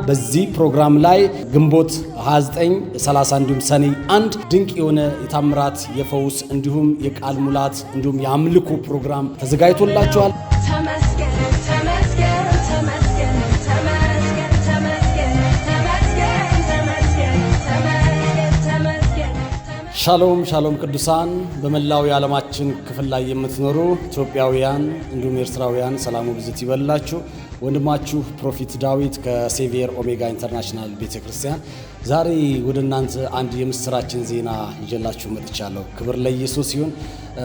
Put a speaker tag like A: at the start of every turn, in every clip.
A: በዚህ ፕሮግራም ላይ ግንቦት 29 30 እንዲሁም ሰኔ 1 ድንቅ የሆነ የታምራት የፈውስ እንዲሁም የቃል ሙላት እንዲሁም የአምልኮ ፕሮግራም ተዘጋጅቶላችኋል። ሻሎም ሻሎም ቅዱሳን በመላው የዓለማችን ክፍል ላይ የምትኖሩ ኢትዮጵያውያን እንዲሁም ኤርትራውያን ሰላሙ ብዝት ይበላችሁ። ወንድማችሁ ፕሮፌት ዳዊት ከሴቪየር ኦሜጋ ኢንተርናሽናል ቤተክርስቲያን ዛሬ ወደ እናንተ አንድ የምስራችን ዜና ይዤላችሁ መጥቻለሁ። ክብር ለኢየሱስ ይሁን።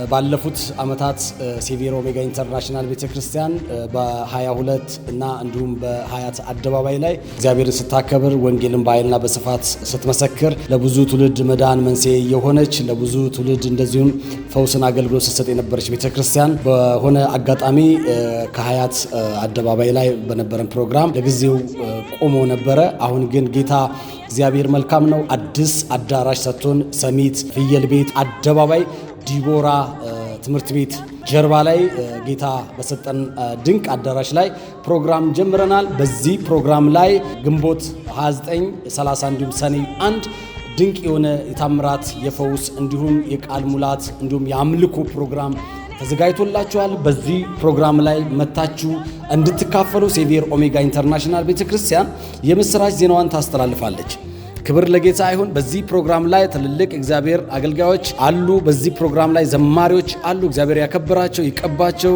A: ባለፉት ዓመታት ሴቪየር ኦሜጋ ኢንተርናሽናል ቤተክርስቲያን በ22 እና እንዲሁም በ20 አደባባይ ላይ እግዚአብሔርን ስታከብር ወንጌልን በኃይልና በስፋት ስትመሰክር ለብዙ ትውልድ መዳን መንስኤ የሆነች ለብዙ ትውልድ እንደዚሁም ፈውስን አገልግሎት ስትሰጥ የነበረች ቤተክርስቲያን በሆነ አጋጣሚ ከ20 አደባባይ ላይ በነበረን ፕሮግራም ለጊዜው ቆሞ ነበረ። አሁን ግን ጌታ እግዚአብሔር መልካም ነው። አዲስ አዳራሽ ሰጥቶን ሰሚት ፍየል ቤት አደባባይ ዲቦራ ትምህርት ቤት ጀርባ ላይ ጌታ በሰጠን ድንቅ አዳራሽ ላይ ፕሮግራም ጀምረናል። በዚህ ፕሮግራም ላይ ግንቦት 29 30 እንዲሁም ሰኔ 1 ድንቅ የሆነ የታምራት የፈውስ እንዲሁም የቃል ሙላት እንዲሁም የአምልኮ ፕሮግራም ተዘጋጅቶላችኋል። በዚህ ፕሮግራም ላይ መታችሁ እንድትካፈሉ ሴቪየር ኦሜጋ ኢንተርናሽናል ቤተክርስቲያን የምስራች ዜናዋን ታስተላልፋለች። ክብር ለጌታ ይሁን። በዚህ ፕሮግራም ላይ ትልልቅ እግዚአብሔር አገልጋዮች አሉ። በዚህ ፕሮግራም ላይ ዘማሪዎች አሉ። እግዚአብሔር ያከበራቸው ይቀባቸው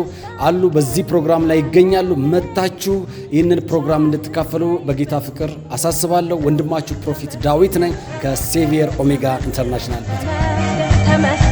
A: አሉ። በዚህ ፕሮግራም ላይ ይገኛሉ። መታችሁ ይህንን ፕሮግራም እንድትካፈሉ በጌታ ፍቅር አሳስባለሁ። ወንድማችሁ ፕሮፌት ዳዊት ነኝ ከሴቪየር ኦሜጋ ኢንተርናሽናል ቤተክርስቲያን።